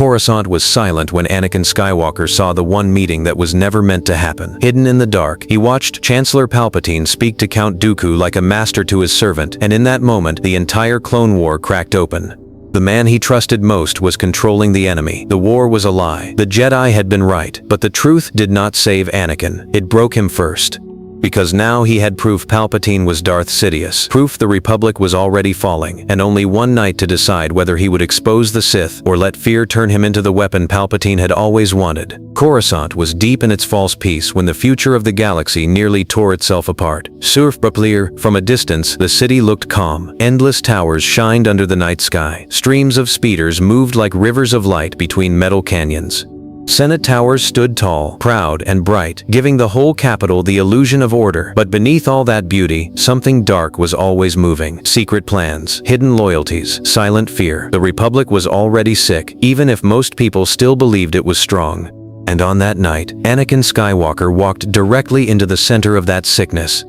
Coruscant was silent when Anakin Skywalker saw the one meeting that was never meant to happen. Hidden in the dark, he watched Chancellor Palpatine speak to Count Dooku like a master to his servant, and in that moment, the entire Clone War cracked open. The man he trusted most was controlling the enemy. The war was a lie. The Jedi had been right, but the truth did not save Anakin. It broke him first. Because now he had proof Palpatine was Darth Sidious, proof the Republic was already falling, and only one night to decide whether he would expose the Sith or let fear turn him into the weapon Palpatine had always wanted. Coruscant was deep in its false peace when the future of the galaxy nearly tore itself apart. From a distance, the city looked calm. Endless towers shined under the night sky. Streams of speeders moved like rivers of light between metal canyons. Senate towers stood tall, proud, and bright, giving the whole capital the illusion of order. But beneath all that beauty, something dark was always moving. Secret plans, hidden loyalties, silent fear. The Republic was already sick, even if most people still believed it was strong. And on that night, Anakin Skywalker walked directly into the center of that sickness.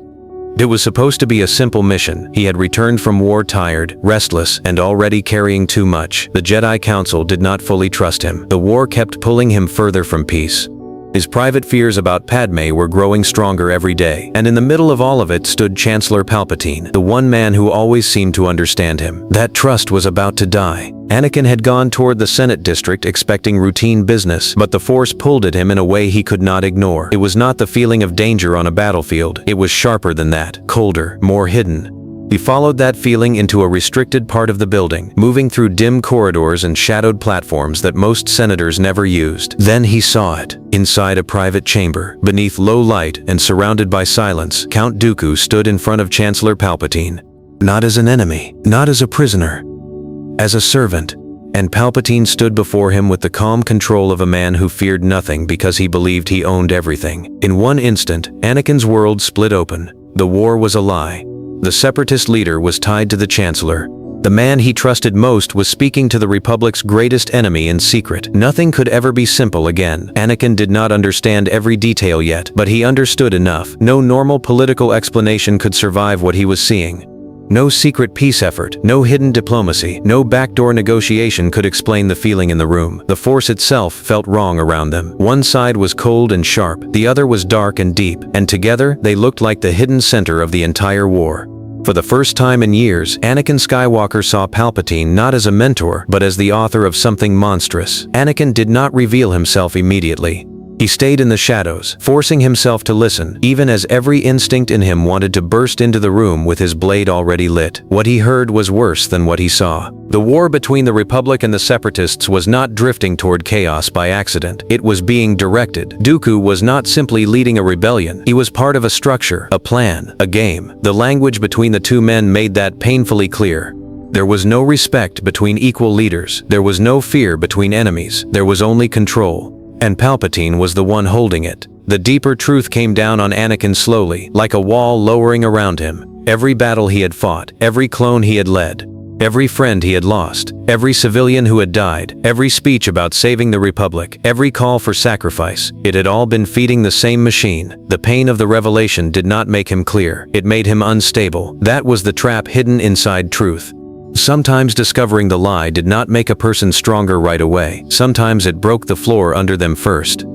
It was supposed to be a simple mission. He had returned from war tired, restless, and already carrying too much. The Jedi Council did not fully trust him. The war kept pulling him further from peace. His private fears about Padme were growing stronger every day, and in the middle of all of it stood Chancellor Palpatine, the one man who always seemed to understand him. That trust was about to die. Anakin had gone toward the Senate district expecting routine business, but the Force pulled at him in a way he could not ignore. It was not the feeling of danger on a battlefield. It was sharper than that, colder, more hidden. He followed that feeling into a restricted part of the building, moving through dim corridors and shadowed platforms that most senators never used. Then he saw it. Inside a private chamber, beneath low light and surrounded by silence, Count Dooku stood in front of Chancellor Palpatine. Not as an enemy, not as a prisoner, as a servant. And Palpatine stood before him with the calm control of a man who feared nothing because he believed he owned everything. In one instant, Anakin's world split open. The war was a lie. The Separatist leader was tied to the Chancellor. The man he trusted most was speaking to the Republic's greatest enemy in secret. Nothing could ever be simple again. Anakin did not understand every detail yet, but he understood enough. No normal political explanation could survive what he was seeing. No secret peace effort, no hidden diplomacy, no backdoor negotiation could explain the feeling in the room. The Force itself felt wrong around them. One side was cold and sharp, the other was dark and deep, and together they looked like the hidden center of the entire war. For the first time in years, Anakin Skywalker saw Palpatine not as a mentor, but as the author of something monstrous. Anakin did not reveal himself immediately. He stayed in the shadows, forcing himself to listen, even as every instinct in him wanted to burst into the room with his blade already lit. What he heard was worse than what he saw. The war between the Republic and the Separatists was not drifting toward chaos by accident. It was being directed. Dooku was not simply leading a rebellion. He was part of a structure, a plan, a game. The language between the two men made that painfully clear. There was no respect between equal leaders. There was no fear between enemies. There was only control. And Palpatine was the one holding it. The deeper truth came down on Anakin slowly, like a wall lowering around him. Every battle he had fought, every clone he had led, every friend he had lost, every civilian who had died, every speech about saving the Republic, every call for sacrifice, it had all been feeding the same machine. The pain of the revelation did not make him clear. It made him unstable. That was the trap hidden inside truth. Sometimes discovering the lie did not make a person stronger right away. Sometimes it broke the floor under them first.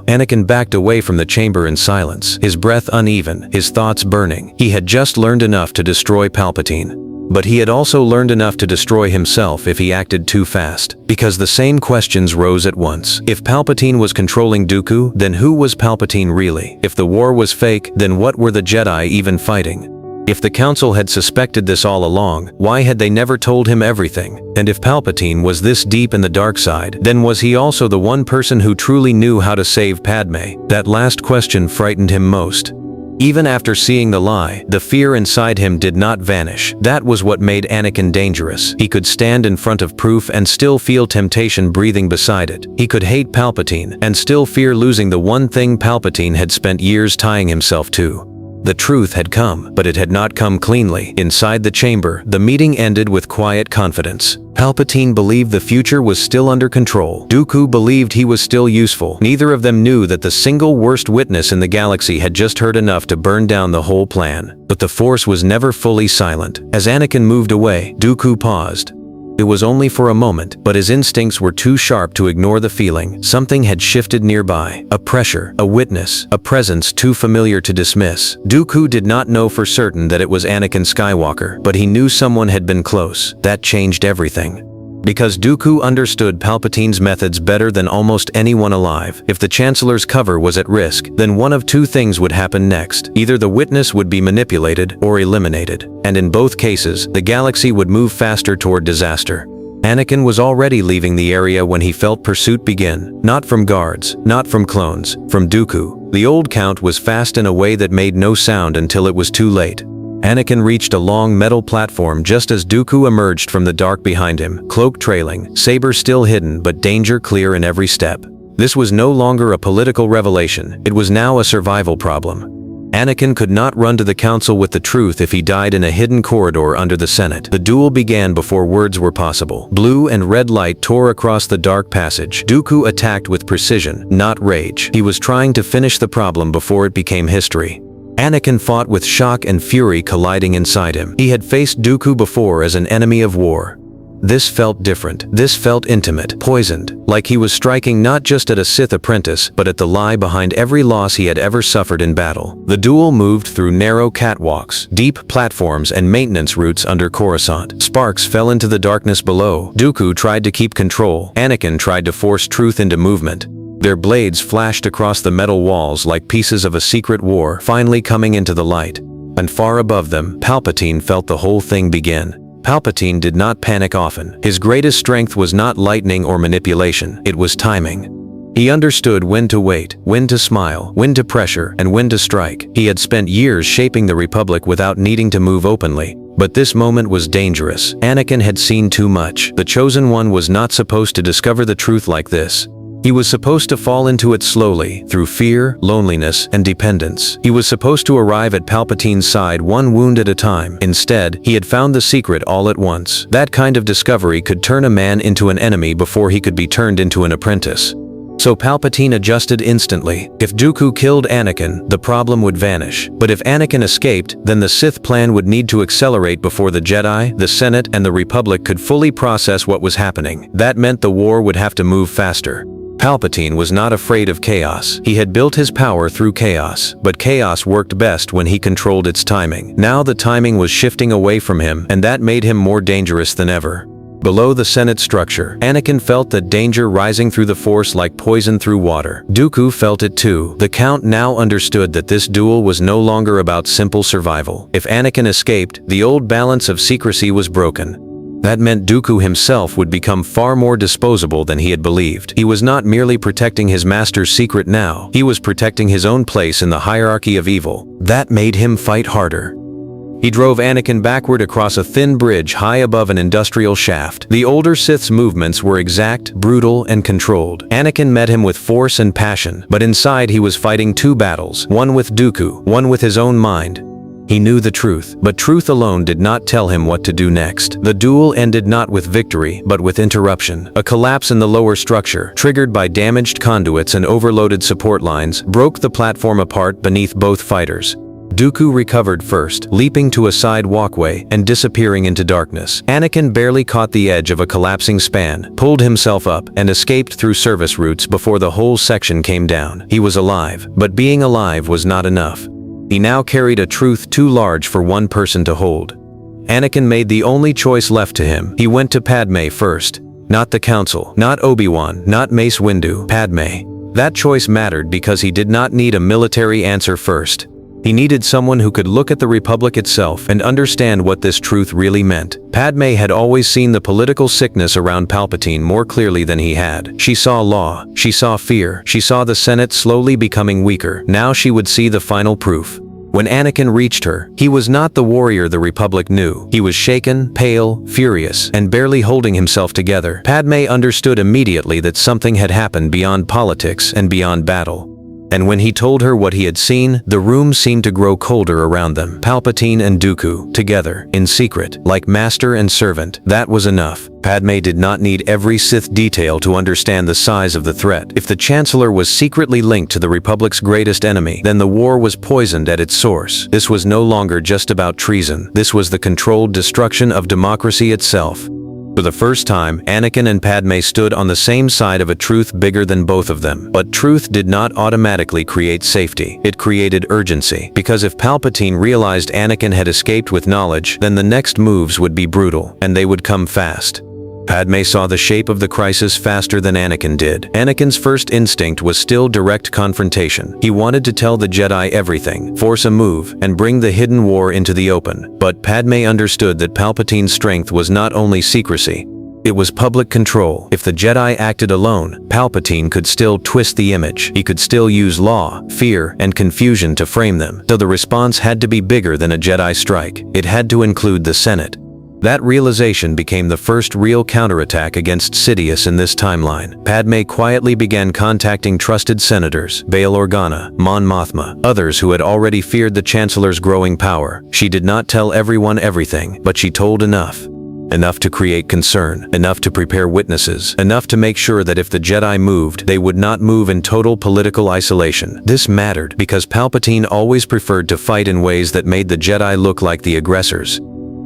Anakin backed away from the chamber in silence, his breath uneven, his thoughts burning. He had just learned enough to destroy Palpatine. But he had also learned enough to destroy himself if he acted too fast. Because the same questions rose at once. If Palpatine was controlling Dooku, then who was Palpatine really? If the war was fake, then what were the Jedi even fighting? If the Council had suspected this all along, why had they never told him everything? And if Palpatine was this deep in the dark side, then was he also the one person who truly knew how to save Padme? That last question frightened him most. Even after seeing the lie, the fear inside him did not vanish. That was what made Anakin dangerous. He could stand in front of proof and still feel temptation breathing beside it. He could hate Palpatine and still fear losing the one thing Palpatine had spent years tying himself to. The truth had come, but it had not come cleanly. Inside the chamber, the meeting ended with quiet confidence. Palpatine believed the future was still under control. Dooku believed he was still useful. Neither of them knew that the single worst witness in the galaxy had just heard enough to burn down the whole plan. But the Force was never fully silent. As Anakin moved away, Dooku paused. It was only for a moment, but his instincts were too sharp to ignore the feeling. Something had shifted nearby. A pressure, a witness, a presence too familiar to dismiss. Dooku did not know for certain that it was Anakin Skywalker, but he knew someone had been close. That changed everything. Because Dooku understood Palpatine's methods better than almost anyone alive. If the Chancellor's cover was at risk, then one of two things would happen next. Either the witness would be manipulated or eliminated. And in both cases, the galaxy would move faster toward disaster. Anakin was already leaving the area when he felt pursuit begin. Not from guards, not from clones, from Dooku. The old Count was fast in a way that made no sound until it was too late. Anakin reached a long metal platform just as Dooku emerged from the dark behind him, cloak trailing, saber still hidden but danger clear in every step. This was no longer a political revelation, it was now a survival problem. Anakin could not run to the Council with the truth if he died in a hidden corridor under the Senate. The duel began before words were possible. Blue and red light tore across the dark passage. Dooku attacked with precision, not rage. He was trying to finish the problem before it became history. Anakin fought with shock and fury colliding inside him. He had faced Dooku before as an enemy of war. This felt different. This felt intimate, poisoned, like he was striking not just at a Sith apprentice, but at the lie behind every loss he had ever suffered in battle. The duel moved through narrow catwalks, deep platforms, and maintenance routes under Coruscant. Sparks fell into the darkness below. Dooku tried to keep control. Anakin tried to force truth into movement. Their blades flashed across the metal walls like pieces of a secret war, finally coming into the light. And far above them, Palpatine felt the whole thing begin. Palpatine did not panic often. His greatest strength was not lightning or manipulation, it was timing. He understood when to wait, when to smile, when to pressure, and when to strike. He had spent years shaping the Republic without needing to move openly. But this moment was dangerous. Anakin had seen too much. The Chosen One was not supposed to discover the truth like this. He was supposed to fall into it slowly, through fear, loneliness, and dependence. He was supposed to arrive at Palpatine's side one wound at a time. Instead, he had found the secret all at once. That kind of discovery could turn a man into an enemy before he could be turned into an apprentice. So Palpatine adjusted instantly. If Dooku killed Anakin, the problem would vanish. But if Anakin escaped, then the Sith plan would need to accelerate before the Jedi, the Senate, and the Republic could fully process what was happening. That meant the war would have to move faster. Palpatine was not afraid of chaos. He had built his power through chaos, but chaos worked best when he controlled its timing. Now the timing was shifting away from him, and that made him more dangerous than ever. Below the Senate structure, Anakin felt that danger rising through the Force like poison through water. Dooku felt it too. The Count now understood that this duel was no longer about simple survival. If Anakin escaped, the old balance of secrecy was broken. That meant Dooku himself would become far more disposable than he had believed. He was not merely protecting his master's secret now, he was protecting his own place in the hierarchy of evil. That made him fight harder. He drove Anakin backward across a thin bridge high above an industrial shaft. The older Sith's movements were exact, brutal, and controlled. Anakin met him with force and passion, but inside he was fighting two battles, one with Dooku, one with his own mind. He knew the truth, but truth alone did not tell him what to do next. The duel ended not with victory, but with interruption. A collapse in the lower structure, triggered by damaged conduits and overloaded support lines, broke the platform apart beneath both fighters. Dooku recovered first, leaping to a side walkway and disappearing into darkness. Anakin barely caught the edge of a collapsing span, pulled himself up, and escaped through service routes before the whole section came down. He was alive, but being alive was not enough. He now carried a truth too large for one person to hold. Anakin made the only choice left to him. He went to Padme first. Not the Council, not Obi-Wan, not Mace Windu, Padme. That choice mattered because he did not need a military answer first. He needed someone who could look at the Republic itself and understand what this truth really meant. Padme had always seen the political sickness around Palpatine more clearly than he had. She saw law, she saw fear, she saw the Senate slowly becoming weaker. Now she would see the final proof. When Anakin reached her, he was not the warrior the Republic knew. He was shaken, pale, furious, and barely holding himself together. Padme understood immediately that something had happened beyond politics and beyond battle. And when he told her what he had seen, the room seemed to grow colder around them. Palpatine and Dooku, together, in secret, like master and servant. That was enough. Padme did not need every Sith detail to understand the size of the threat. If the Chancellor was secretly linked to the Republic's greatest enemy, then the war was poisoned at its source. This was no longer just about treason. This was the controlled destruction of democracy itself. For the first time, Anakin and Padme stood on the same side of a truth bigger than both of them. But truth did not automatically create safety. It created urgency. Because if Palpatine realized Anakin had escaped with knowledge, then the next moves would be brutal, and they would come fast. Padme saw the shape of the crisis faster than Anakin did. Anakin's first instinct was still direct confrontation. He wanted to tell the Jedi everything, force a move, and bring the hidden war into the open. But Padme understood that Palpatine's strength was not only secrecy. It was public control. If the Jedi acted alone, Palpatine could still twist the image. He could still use law, fear, and confusion to frame them. So the response had to be bigger than a Jedi strike. It had to include the Senate. That realization became the first real counterattack against Sidious in this timeline. Padme quietly began contacting trusted senators, Bail Organa, Mon Mothma, others who had already feared the Chancellor's growing power. She did not tell everyone everything, but she told enough. Enough to create concern, enough to prepare witnesses, enough to make sure that if the Jedi moved, they would not move in total political isolation. This mattered because Palpatine always preferred to fight in ways that made the Jedi look like the aggressors.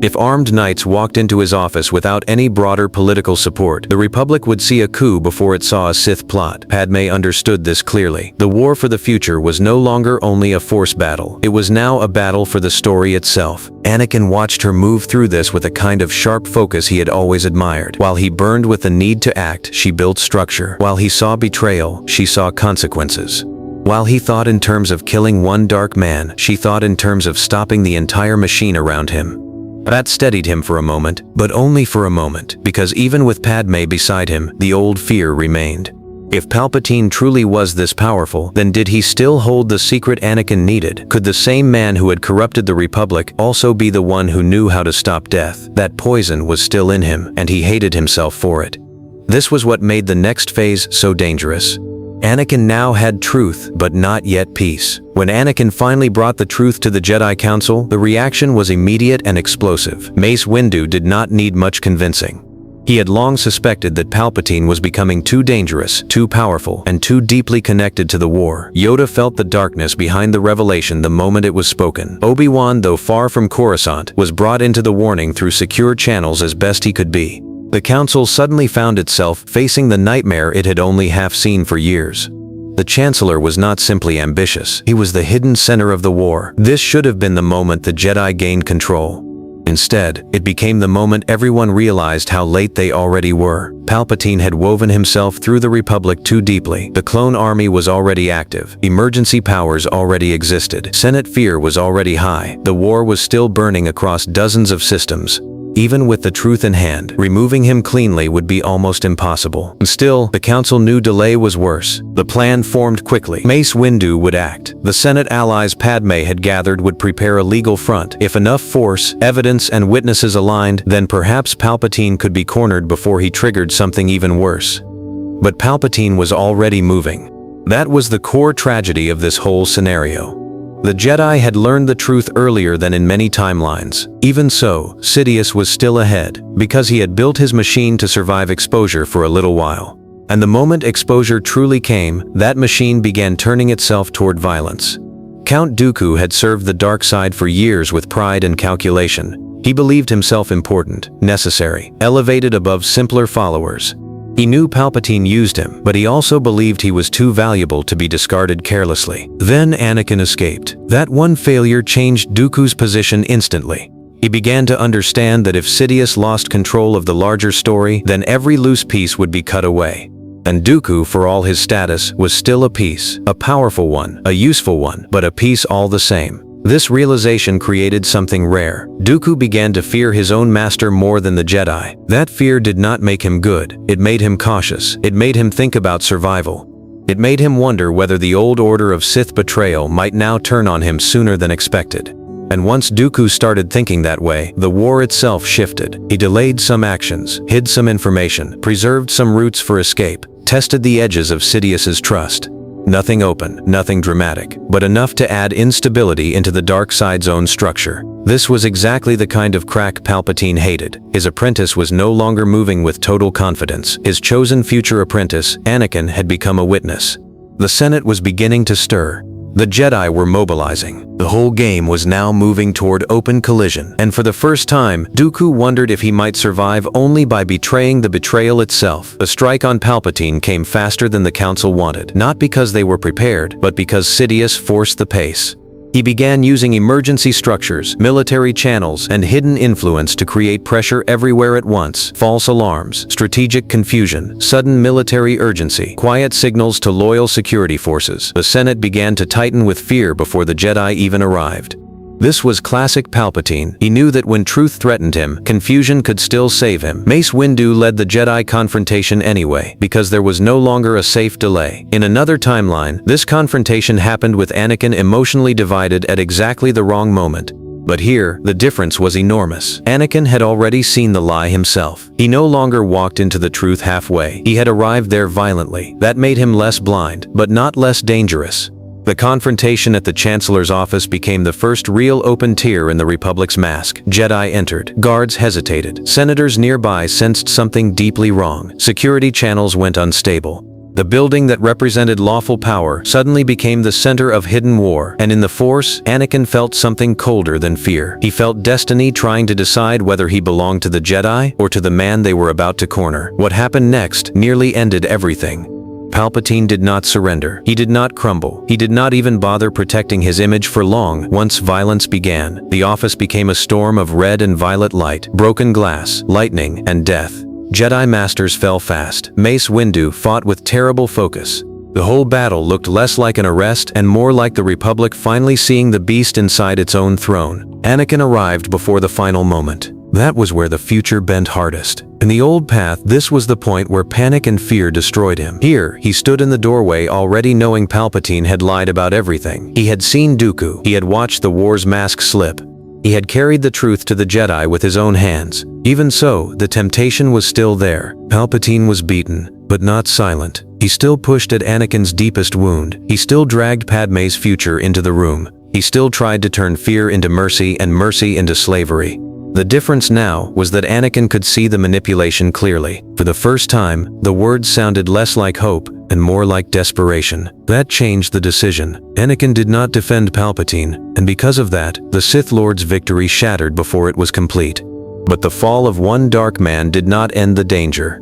If armed knights walked into his office without any broader political support, the Republic would see a coup before it saw a Sith plot. Padme understood this clearly. The war for the future was no longer only a force battle. It was now a battle for the story itself. Anakin watched her move through this with a kind of sharp focus he had always admired. While he burned with the need to act, she built structure. While he saw betrayal, she saw consequences. While he thought in terms of killing one dark man, she thought in terms of stopping the entire machine around him. That steadied him for a moment, but only for a moment, because even with Padme beside him, the old fear remained. If Palpatine truly was this powerful, then did he still hold the secret Anakin needed? Could the same man who had corrupted the Republic also be the one who knew how to stop death? That poison was still in him, and he hated himself for it. This was what made the next phase so dangerous. Anakin now had truth, but not yet peace. When Anakin finally brought the truth to the Jedi Council, the reaction was immediate and explosive. Mace Windu did not need much convincing. He had long suspected that Palpatine was becoming too dangerous, too powerful, and too deeply connected to the war. Yoda felt the darkness behind the revelation the moment it was spoken. Obi-Wan, though far from Coruscant, was brought into the warning through secure channels as best he could be. The Council suddenly found itself facing the nightmare it had only half seen for years. The Chancellor was not simply ambitious, he was the hidden center of the war. This should have been the moment the Jedi gained control. Instead, it became the moment everyone realized how late they already were. Palpatine had woven himself through the Republic too deeply. The clone army was already active. Emergency powers already existed. Senate fear was already high. The war was still burning across dozens of systems. Even with the truth in hand, removing him cleanly would be almost impossible. Still, the Council knew delay was worse. The plan formed quickly. Mace Windu would act. The Senate allies Padme had gathered would prepare a legal front. If enough force, evidence, and witnesses aligned, then perhaps Palpatine could be cornered before he triggered something even worse. But Palpatine was already moving. That was the core tragedy of this whole scenario. The Jedi had learned the truth earlier than in many timelines. Even so, Sidious was still ahead, because he had built his machine to survive exposure for a little while. And the moment exposure truly came, that machine began turning itself toward violence. Count Dooku had served the dark side for years with pride and calculation. He believed himself important, necessary, elevated above simpler followers. He knew Palpatine used him, but he also believed he was too valuable to be discarded carelessly. Then Anakin escaped. That one failure changed Dooku's position instantly. He began to understand that if Sidious lost control of the larger story, then every loose piece would be cut away. And Dooku, for all his status, was still a piece, a powerful one, a useful one, but a piece all the same. This realization created something rare. Dooku began to fear his own master more than the Jedi. That fear did not make him good. It made him cautious. It made him think about survival. It made him wonder whether the old order of Sith betrayal might now turn on him sooner than expected. And once Dooku started thinking that way, the war itself shifted. He delayed some actions, hid some information, preserved some routes for escape, tested the edges of Sidious's trust. Nothing open, nothing dramatic, but enough to add instability into the dark side's own structure. This was exactly the kind of crack Palpatine hated. His apprentice was no longer moving with total confidence. His chosen future apprentice, Anakin, had become a witness. The Senate was beginning to stir. The Jedi were mobilizing. The whole game was now moving toward open collision, and for the first time, Dooku wondered if he might survive only by betraying the betrayal itself. The strike on Palpatine came faster than the Council wanted, not because they were prepared, but because Sidious forced the pace. He began using emergency structures, military channels, and hidden influence to create pressure everywhere at once. False alarms, strategic confusion, sudden military urgency, quiet signals to loyal security forces. The Senate began to tighten with fear before the Jedi even arrived. This was classic Palpatine. He knew that when truth threatened him, confusion could still save him. Mace Windu led the Jedi confrontation anyway, because there was no longer a safe delay. In another timeline, this confrontation happened with Anakin emotionally divided at exactly the wrong moment. But here, the difference was enormous. Anakin had already seen the lie himself. He no longer walked into the truth halfway. He had arrived there violently. That made him less blind, but not less dangerous. The confrontation at the Chancellor's office became the first real open tear in the Republic's mask. Jedi entered. Guards hesitated. Senators nearby sensed something deeply wrong. Security channels went unstable. The building that represented lawful power suddenly became the center of hidden war, and in the Force, Anakin felt something colder than fear. He felt destiny trying to decide whether he belonged to the Jedi or to the man they were about to corner. What happened next nearly ended everything. Palpatine did not surrender. He did not crumble. He did not even bother protecting his image for long. Once violence began, the office became a storm of red and violet light, broken glass, lightning, and death. Jedi Masters fell fast. Mace Windu fought with terrible focus. The whole battle looked less like an arrest and more like the Republic finally seeing the beast inside its own throne. Anakin arrived before the final moment. That was where the future bent hardest. In the old path, this was the point where panic and fear destroyed him. Here, he stood in the doorway already knowing Palpatine had lied about everything. He had seen Dooku. He had watched the war's mask slip. He had carried the truth to the Jedi with his own hands. Even so, the temptation was still there. Palpatine was beaten, but not silent. He still pushed at Anakin's deepest wound. He still dragged Padmé's future into the room. He still tried to turn fear into mercy and mercy into slavery. The difference now was that Anakin could see the manipulation clearly. For the first time, the words sounded less like hope and more like desperation. That changed the decision. Anakin did not defend Palpatine, and because of that, the Sith Lord's victory shattered before it was complete. But the fall of one dark man did not end the danger.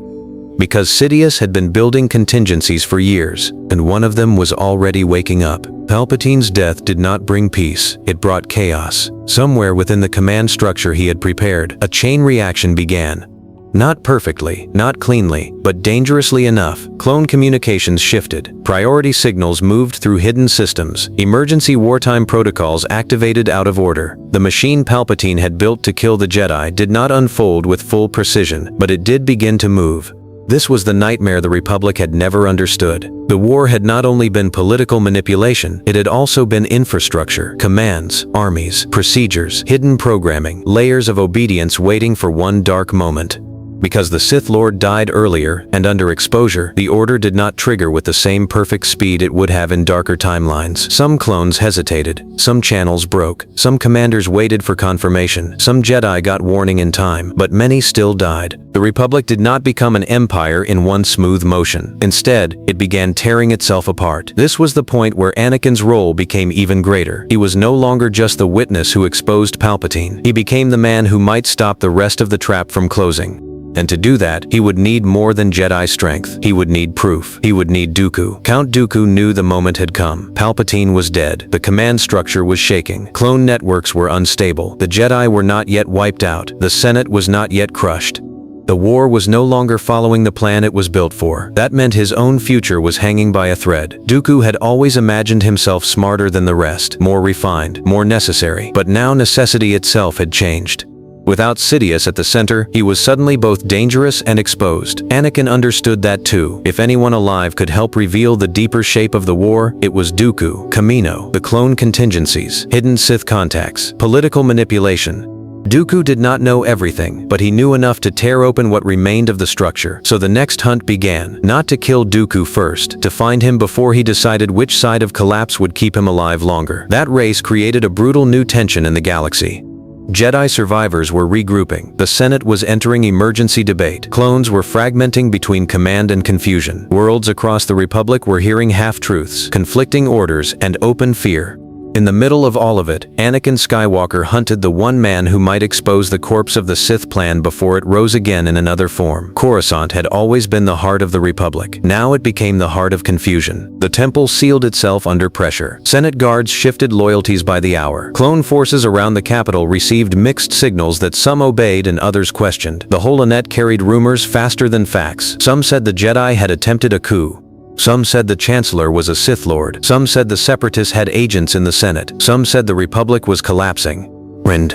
Because Sidious had been building contingencies for years, and one of them was already waking up. Palpatine's death did not bring peace, it brought chaos. Somewhere within the command structure he had prepared, a chain reaction began. Not perfectly, not cleanly, but dangerously enough. Clone communications shifted. Priority signals moved through hidden systems. Emergency wartime protocols activated out of order. The machine Palpatine had built to kill the Jedi did not unfold with full precision, but it did begin to move. This was the nightmare the Republic had never understood. The war had not only been political manipulation, it had also been infrastructure, commands, armies, procedures, hidden programming, layers of obedience waiting for one dark moment. Because the Sith Lord died earlier, and under exposure, the Order did not trigger with the same perfect speed it would have in darker timelines. Some clones hesitated, some channels broke, some commanders waited for confirmation, some Jedi got warning in time, but many still died. The Republic did not become an empire in one smooth motion. Instead, it began tearing itself apart. This was the point where Anakin's role became even greater. He was no longer just the witness who exposed Palpatine. He became the man who might stop the rest of the trap from closing. And to do that, he would need more than Jedi strength. He would need proof. He would need Dooku. Count Dooku knew the moment had come. Palpatine was dead. The command structure was shaking. Clone networks were unstable. The Jedi were not yet wiped out. The Senate was not yet crushed. The war was no longer following the plan it was built for. That meant his own future was hanging by a thread. Dooku had always imagined himself smarter than the rest, more refined, more necessary. But now necessity itself had changed. Without Sidious at the center, he was suddenly both dangerous and exposed. Anakin understood that too. If anyone alive could help reveal the deeper shape of the war, it was Dooku. Kamino, the clone contingencies, hidden Sith contacts, political manipulation. Dooku did not know everything, but he knew enough to tear open what remained of the structure. So the next hunt began, not to kill Dooku first, to find him before he decided which side of collapse would keep him alive longer. That race created a brutal new tension in the galaxy. Jedi survivors were regrouping. The Senate was entering emergency debate. Clones were fragmenting between command and confusion. Worlds across the Republic were hearing half-truths, conflicting orders, and open fear. In the middle of all of it, Anakin Skywalker hunted the one man who might expose the corpse of the Sith plan before it rose again in another form. Coruscant had always been the heart of the Republic. Now it became the heart of confusion. The temple sealed itself under pressure. Senate guards shifted loyalties by the hour. Clone forces around the capital received mixed signals that some obeyed and others questioned. The whole net carried rumors faster than facts. Some said the Jedi had attempted a coup. Some said the Chancellor was a Sith Lord. Some said the Separatists had agents in the Senate. Some said the Republic was collapsing.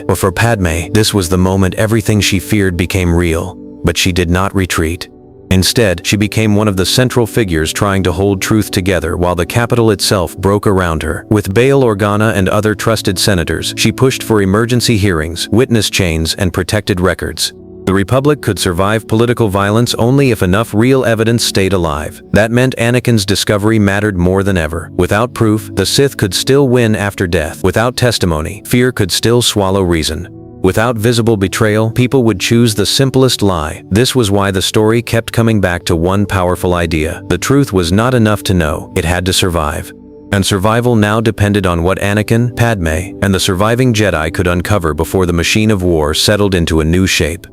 Or for Padme, this was the moment everything she feared became real. But she did not retreat. Instead, she became one of the central figures trying to hold truth together while the capital itself broke around her. With Bail Organa and other trusted senators, she pushed for emergency hearings, witness chains, and protected records. The Republic could survive political violence only if enough real evidence stayed alive. That meant Anakin's discovery mattered more than ever. Without proof, the Sith could still win after death. Without testimony, fear could still swallow reason. Without visible betrayal, people would choose the simplest lie. This was why the story kept coming back to one powerful idea. The truth was not enough to know, it had to survive. And survival now depended on what Anakin, Padme, and the surviving Jedi could uncover before the machine of war settled into a new shape.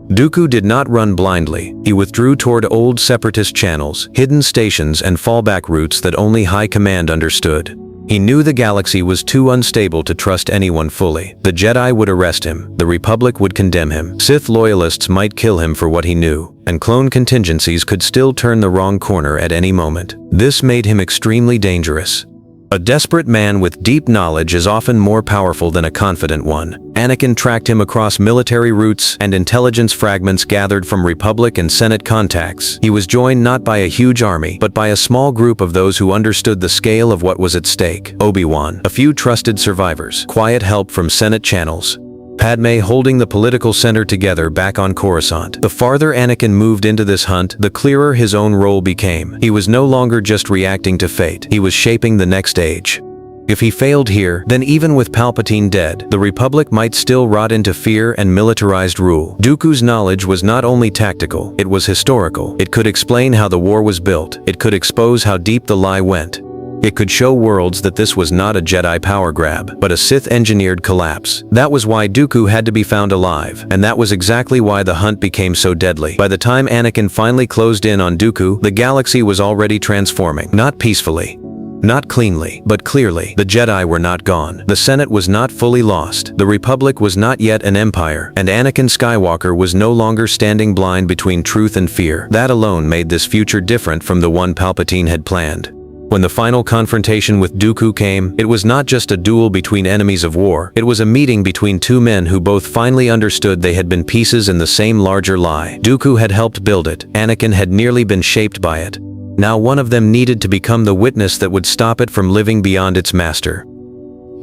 Dooku did not run blindly. He withdrew toward old separatist channels, hidden stations, and fallback routes that only High Command understood. He knew the galaxy was too unstable to trust anyone fully. The Jedi would arrest him, the Republic would condemn him, Sith loyalists might kill him for what he knew, and clone contingencies could still turn the wrong corner at any moment. This made him extremely dangerous. A desperate man with deep knowledge is often more powerful than a confident one. Anakin tracked him across military routes and intelligence fragments gathered from Republic and Senate contacts. He was joined not by a huge army, but by a small group of those who understood the scale of what was at stake. Obi-Wan, a few trusted survivors, quiet help from Senate channels, Padme holding the political center together back on Coruscant. The farther Anakin moved into this hunt, the clearer his own role became. He was no longer just reacting to fate, he was shaping the next age. If he failed here, then even with Palpatine dead, the Republic might still rot into fear and militarized rule. Dooku's knowledge was not only tactical, it was historical. It could explain how the war was built, it could expose how deep the lie went. It could show worlds that this was not a Jedi power grab, but a Sith-engineered collapse. That was why Dooku had to be found alive, and that was exactly why the hunt became so deadly. By the time Anakin finally closed in on Dooku, the galaxy was already transforming. Not peacefully, not cleanly, but clearly. The Jedi were not gone. The Senate was not fully lost. The Republic was not yet an empire, and Anakin Skywalker was no longer standing blind between truth and fear. That alone made this future different from the one Palpatine had planned. When the final confrontation with Dooku came, it was not just a duel between enemies of war, it was a meeting between two men who both finally understood they had been pieces in the same larger lie. Dooku had helped build it, Anakin had nearly been shaped by it. Now one of them needed to become the witness that would stop it from living beyond its master.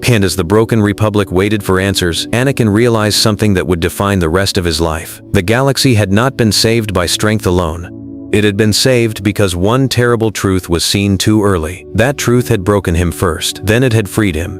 And as the broken Republic waited for answers, Anakin realized something that would define the rest of his life. The galaxy had not been saved by strength alone. It had been saved because one terrible truth was seen too early. That truth had broken him first, then it had freed him.